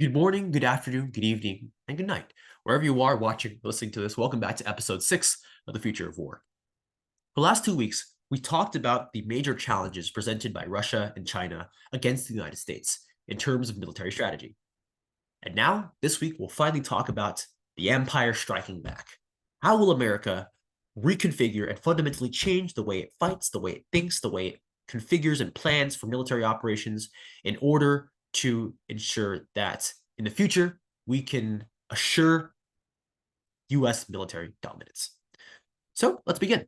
Good morning, good afternoon, good evening, and good night. Wherever you are watching, listening to this, welcome back to episode 6 of The Future of War. For the last 2 weeks, we talked about the major challenges presented by Russia and China against the United States in terms of military strategy. And now, this week, we'll finally talk about the empire striking back. How will America reconfigure and fundamentally change the way it fights, the way it thinks, the way it configures and plans for military operations in order to ensure that in the future we can assure US military dominance? So let's begin.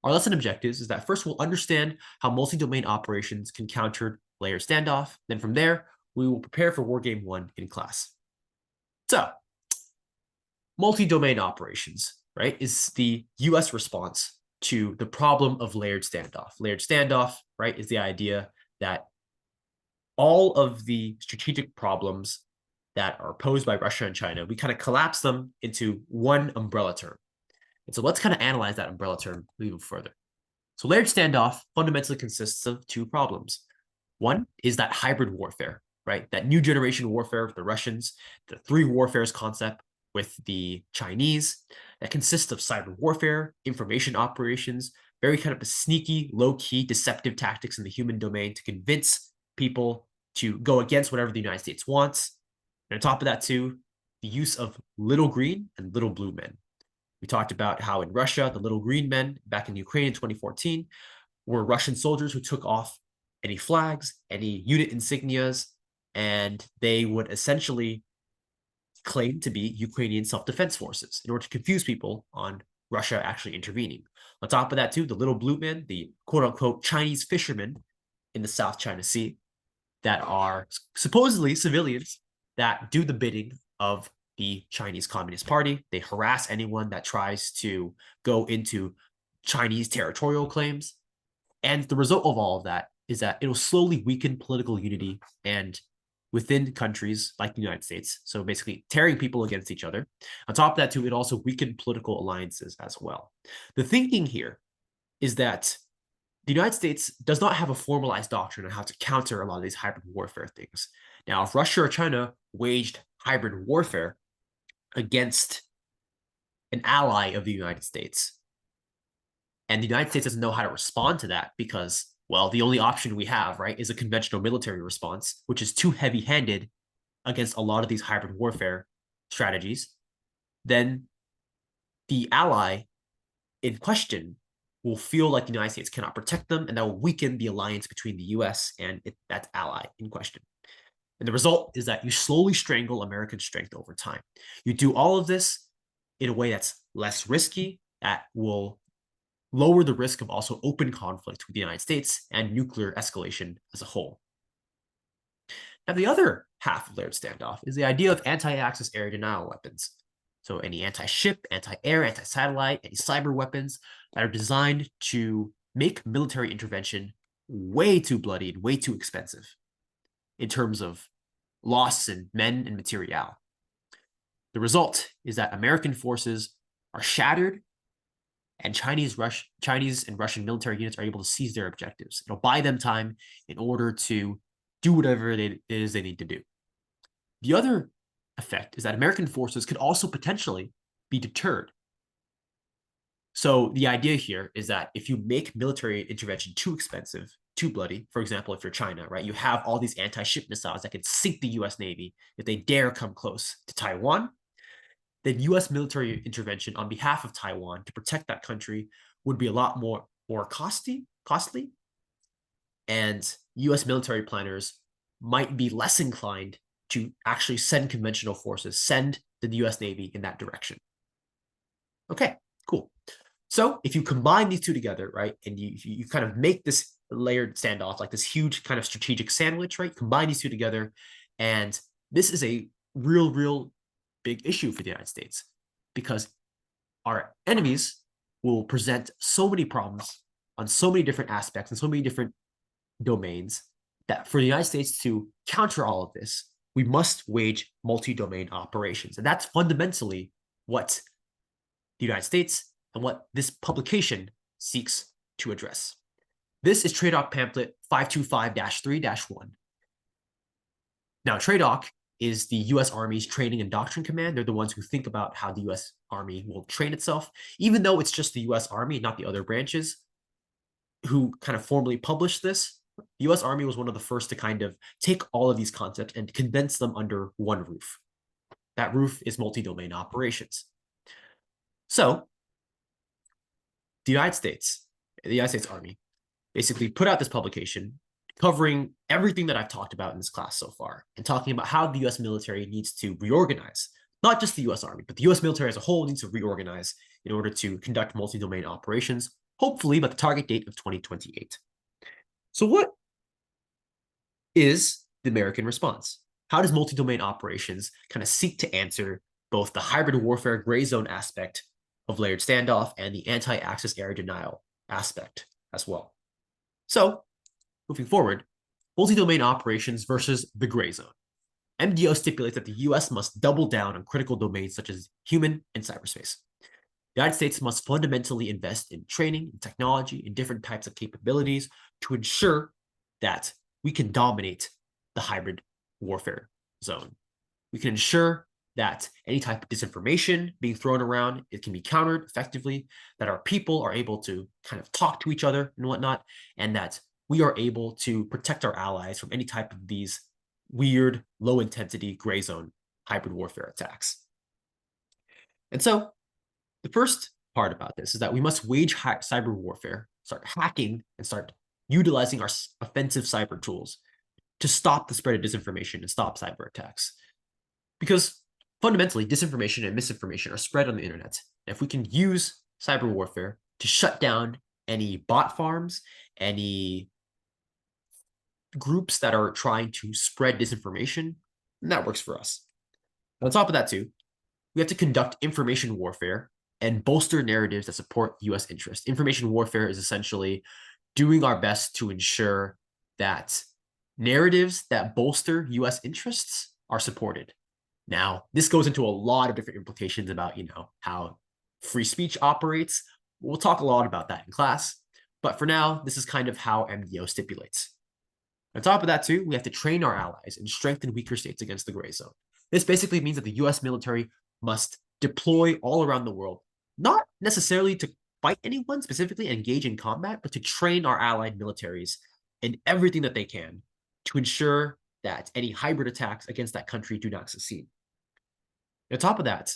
Our lesson objectives is that first we'll understand how multi-domain operations can counter layered standoff. Then from there, we will prepare for War Game 1 in class. So, multi-domain operations, right, is the US response to the problem of layered standoff. Layered standoff, right, is the idea that all of the strategic problems that are posed by Russia and China, we kind of collapse them into one umbrella term. And so let's kind of analyze that umbrella term even further. So layered standoff fundamentally consists of two problems. One is that hybrid warfare, right? That new generation warfare with the Russians, the three warfares concept with the Chinese, that consists of cyber warfare, information operations, very kind of a sneaky, low-key, deceptive tactics in the human domain to convince people to go against whatever the United States wants. And on top of that, too, the use of little green and little blue men. We talked about how in Russia, the little green men back in Ukraine in 2014 were Russian soldiers who took off any flags, any unit insignias, and they would essentially claim to be Ukrainian self-defense forces in order to confuse people on Russia actually intervening. On top of that, too, the little blue men, the quote-unquote Chinese fishermen in the South China Sea that are supposedly civilians that do the bidding of the Chinese Communist Party. They harass anyone that tries to go into Chinese territorial claims. And the result of all of that is that it'll slowly weaken political unity and within countries like the United States. So basically tearing people against each other. On top of that, too, it also weakened political alliances as well. The thinking here is that the United States does not have a formalized doctrine on how to counter a lot of these hybrid warfare things. Now, if Russia or China waged hybrid warfare against an ally of the United States, and the United States doesn't know how to respond to that because, well, the only option we have, right, is a conventional military response, which is too heavy-handed against a lot of these hybrid warfare strategies, then the ally in question will feel like the United States cannot protect them, and that will weaken the alliance between the US and that ally in question. And the result is that you slowly strangle American strength over time. You do all of this in a way that's less risky, that will lower the risk of also open conflict with the United States and nuclear escalation as a whole. Now, the other half of layered standoff is the idea of anti-axis air denial weapons. So any anti-ship, anti-air, anti-satellite, any cyber weapons that are designed to make military intervention way too bloody and way too expensive in terms of loss in men and material. The result is that American forces are shattered and Chinese and Russian military units are able to seize their objectives. It'll buy them time in order to do whatever it is they need to do. The other effect is that American forces could also potentially be deterred. So the idea here is that if you make military intervention too expensive, too bloody, for example, if you're China, right, you have all these anti-ship missiles that could sink the US Navy if they dare come close to Taiwan, then US military intervention on behalf of Taiwan to protect that country would be a lot more costly, and US military planners might be less inclined to actually send conventional forces, send the US Navy in that direction. Okay, cool. So if you combine these two together, right, and you kind of make this layered standoff, like this huge kind of strategic sandwich, right, combine these two together, and this is a real big issue for the United States because our enemies will present so many problems on so many different aspects and so many different domains that for the United States to counter all of this, we must wage multi-domain operations. And that's fundamentally what the United States and what this publication seeks to address. This is TRADOC pamphlet 525-3-1. Now, TRADOC is the US Army's Training and Doctrine Command. They're the ones who think about how the US Army will train itself, even though it's just the US Army, not the other branches, who kind of formally published this. The US Army was one of the first to kind of take all of these concepts and condense them under one roof. That roof is multi-domain operations. So the United States Army basically put out this publication covering everything that I've talked about in this class so far and talking about how the US military needs to reorganize. Not just the US Army, but the US military as a whole needs to reorganize in order to conduct multi-domain operations, hopefully by the target date of 2028. So what is the American response? How does multi-domain operations kind of seek to answer both the hybrid warfare gray zone aspect of layered standoff and the anti-access area denial aspect as well? So moving forward, multi-domain operations versus the gray zone. MDO stipulates that the US must double down on critical domains such as human and cyberspace. The United States must fundamentally invest in training and technology and different types of capabilities to ensure that we can dominate the hybrid warfare zone. We can ensure that any type of disinformation being thrown around, it can be countered effectively, that our people are able to kind of talk to each other and whatnot, and that we are able to protect our allies from any type of these weird, low-intensity, gray zone hybrid warfare attacks. And so the first part about this is that we must wage cyber warfare, start hacking, and start utilizing our offensive cyber tools to stop the spread of disinformation and stop cyber attacks. Because fundamentally, disinformation and misinformation are spread on the internet. And if we can use cyber warfare to shut down any bot farms, any groups that are trying to spread disinformation, then that works for us. On top of that, too, we have to conduct information warfare and bolster narratives that support US interests. Information warfare is essentially doing our best to ensure that narratives that bolster US interests are supported. Now, this goes into a lot of different implications about, how free speech operates. We'll talk a lot about that in class. But for now, this is kind of how MDO stipulates. On top of that, too, we have to train our allies and strengthen weaker states against the gray zone. This basically means that the US military must deploy all around the world, not necessarily to fight anyone specifically, engage in combat, but to train our allied militaries in everything that they can to ensure that any hybrid attacks against that country do not succeed. On top of that,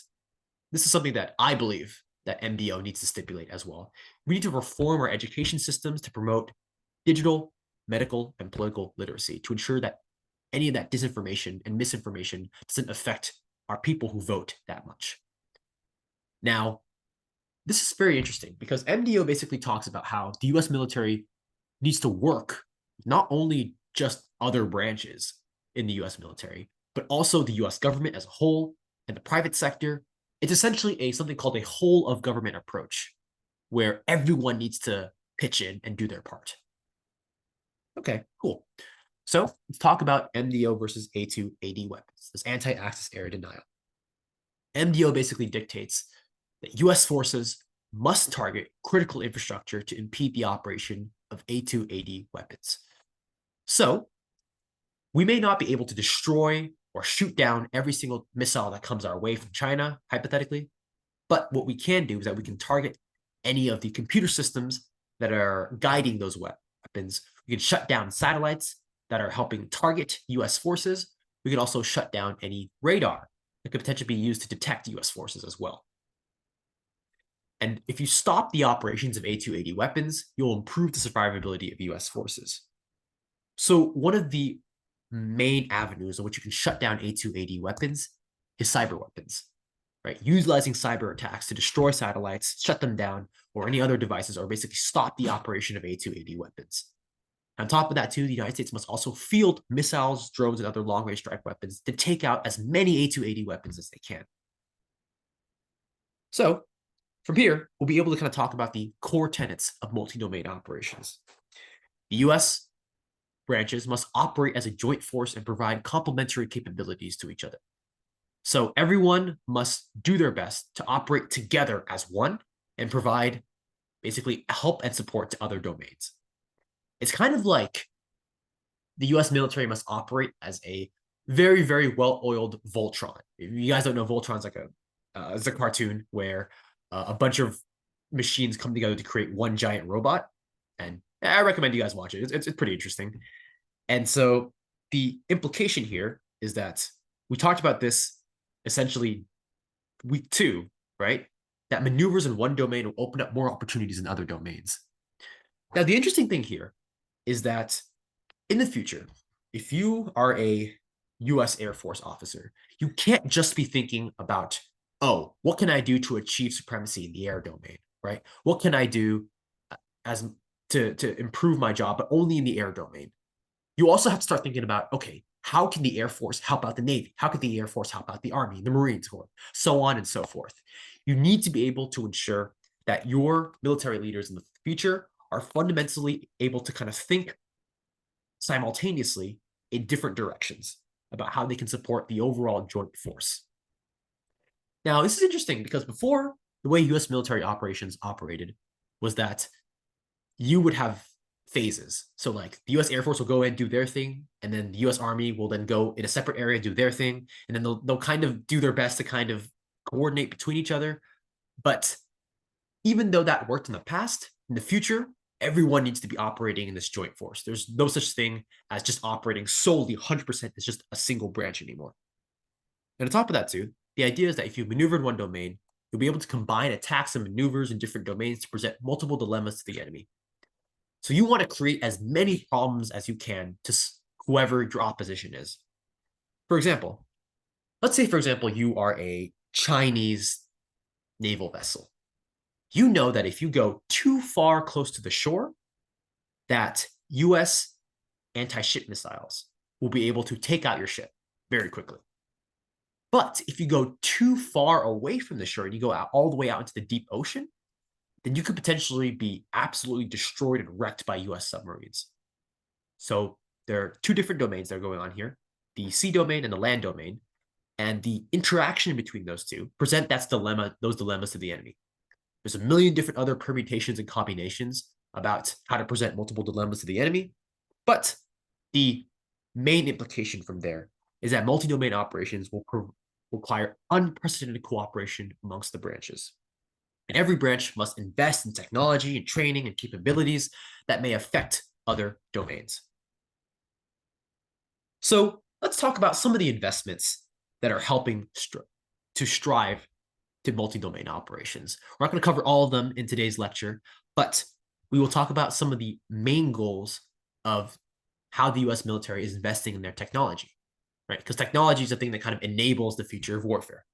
this is something that I believe that MDO needs to stipulate as well. We need to reform our education systems to promote digital, medical, and political literacy to ensure that any of that disinformation and misinformation doesn't affect our people who vote that much. Now, this is very interesting because MDO basically talks about how the US military needs to work not only just other branches in the US military, but also the US government as a whole and the private sector. It's essentially something called a whole of government approach, where everyone needs to pitch in and do their part. Okay, cool. So let's talk about MDO versus A2AD weapons, this anti-access area denial. MDO basically dictates that US forces must target critical infrastructure to impede the operation of A2AD weapons. So we may not be able to destroy or shoot down every single missile that comes our way from China, hypothetically, but what we can do is that we can target any of the computer systems that are guiding those weapons. We can shut down satellites that are helping target US forces. We can also shut down any radar that could potentially be used to detect US forces as well. And if you stop the operations of A2AD weapons, you'll improve the survivability of US forces. So one of the main avenues in which you can shut down A2AD weapons is cyber weapons, right? Utilizing cyber attacks to destroy satellites, shut them down, or any other devices, or basically stop the operation of A2AD weapons. On top of that, too, the United States must also field missiles, drones, and other long-range strike weapons to take out as many A2AD weapons as they can. So from here, we'll be able to kind of talk about the core tenets of multi-domain operations. The US branches must operate as a joint force and provide complementary capabilities to each other. So everyone must do their best to operate together as one and provide basically help and support to other domains. It's kind of like the US military must operate as a very, very well-oiled Voltron. If you guys don't know, Voltron's like it's a cartoon where a bunch of machines come together to create one giant robot. And I recommend you guys watch it. It's pretty interesting. And so the implication here is that we talked about this essentially week 2, right? That maneuvers in one domain will open up more opportunities in other domains. Now, the interesting thing here is that in the future, if you are a US Air Force officer, you can't just be thinking about, oh, what can I do to achieve supremacy in the air domain, right? What can I do as to improve my job, but only in the air domain? You also have to start thinking about, okay, how can the Air Force help out the Navy? How can the Air Force help out the Army, the Marines Corps, so on and so forth? You need to be able to ensure that your military leaders in the future are fundamentally able to kind of think simultaneously in different directions about how they can support the overall joint force. Now, this is interesting because before, the way US military operations operated was that you would have phases. So like the US Air Force will go in, do their thing, and then the US Army will then go in a separate area, do their thing, and then they'll kind of do their best to kind of coordinate between each other. But even though that worked in the past, in the future, everyone needs to be operating in this joint force. There's no such thing as just operating solely 100% as just a single branch anymore. And on top of that too, the idea is that if you maneuver in one domain, you'll be able to combine attacks and maneuvers in different domains to present multiple dilemmas to the enemy. So you want to create as many problems as you can to whoever your opposition is. For example, let's say, for example, you are a Chinese naval vessel. You know that if you go too far close to the shore, that US anti-ship missiles will be able to take out your ship very quickly. But if you go too far away from the shore and you go out all the way out into the deep ocean, then you could potentially be absolutely destroyed and wrecked by US submarines. So there are two different domains that are going on here, the sea domain and the land domain, and the interaction between those two present those dilemmas to the enemy. There's a million different other permutations and combinations about how to present multiple dilemmas to the enemy, but the main implication from there is that multi-domain operations will require unprecedented cooperation amongst the branches. And every branch must invest in technology and training and capabilities that may affect other domains. So let's talk about some of the investments that are helping to strive to multi-domain operations. We're not going to cover all of them in today's lecture, but we will talk about some of the main goals of how the US military is investing in their technology, right? Because technology is the thing that kind of enables the future of warfare.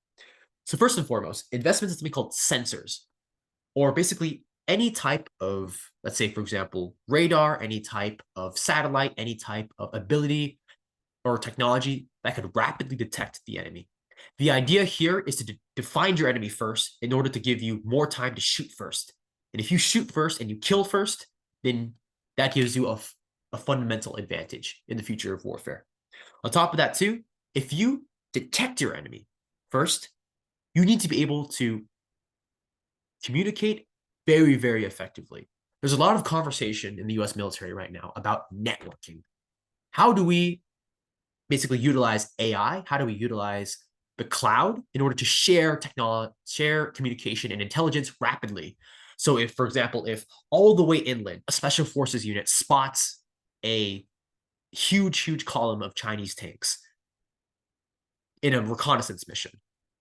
So first and foremost, investments in something called sensors, or basically any type of, let's say, for example, radar, any type of satellite, any type of ability or technology that could rapidly detect the enemy. The idea here is to find your enemy first in order to give you more time to shoot first. And if you shoot first and you kill first, then that gives you a fundamental advantage in the future of warfare. On top of that too, if you detect your enemy first, you need to be able to communicate very, very effectively. There's a lot of conversation in the US military right now about networking. How do we basically utilize AI? How do we utilize the cloud in order to share technology, share communication and intelligence rapidly? So if, for example, if all the way inland, a special forces unit spots a huge column of Chinese tanks in a reconnaissance mission,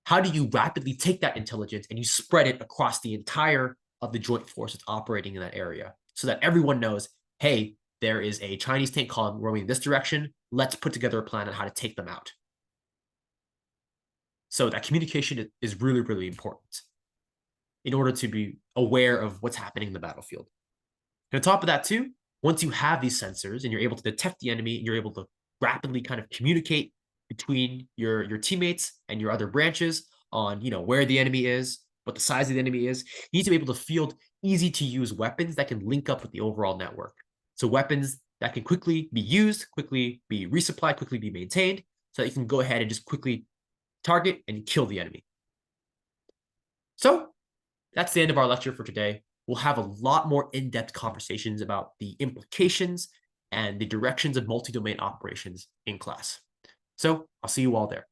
how do you rapidly take that intelligence and you spread it across the entire of the joint force that's operating in that area so that everyone knows, hey, there is a Chinese tank column rowing in this direction. Let's put together a plan on how to take them out. So that communication is really, really important in order to be aware of what's happening in the battlefield. And on top of that too, once you have these sensors and you're able to detect the enemy and you're able to rapidly kind of communicate between your teammates and your other branches on, where the enemy is, what the size of the enemy is, you need to be able to field easy to use weapons that can link up with the overall network. So weapons that can quickly be used, quickly be resupplied, quickly be maintained, so that you can go ahead and just quickly target and kill the enemy. So that's the end of our lecture for today. We'll have a lot more in-depth conversations about the implications and the directions of multi-domain operations in class. So I'll see you all there.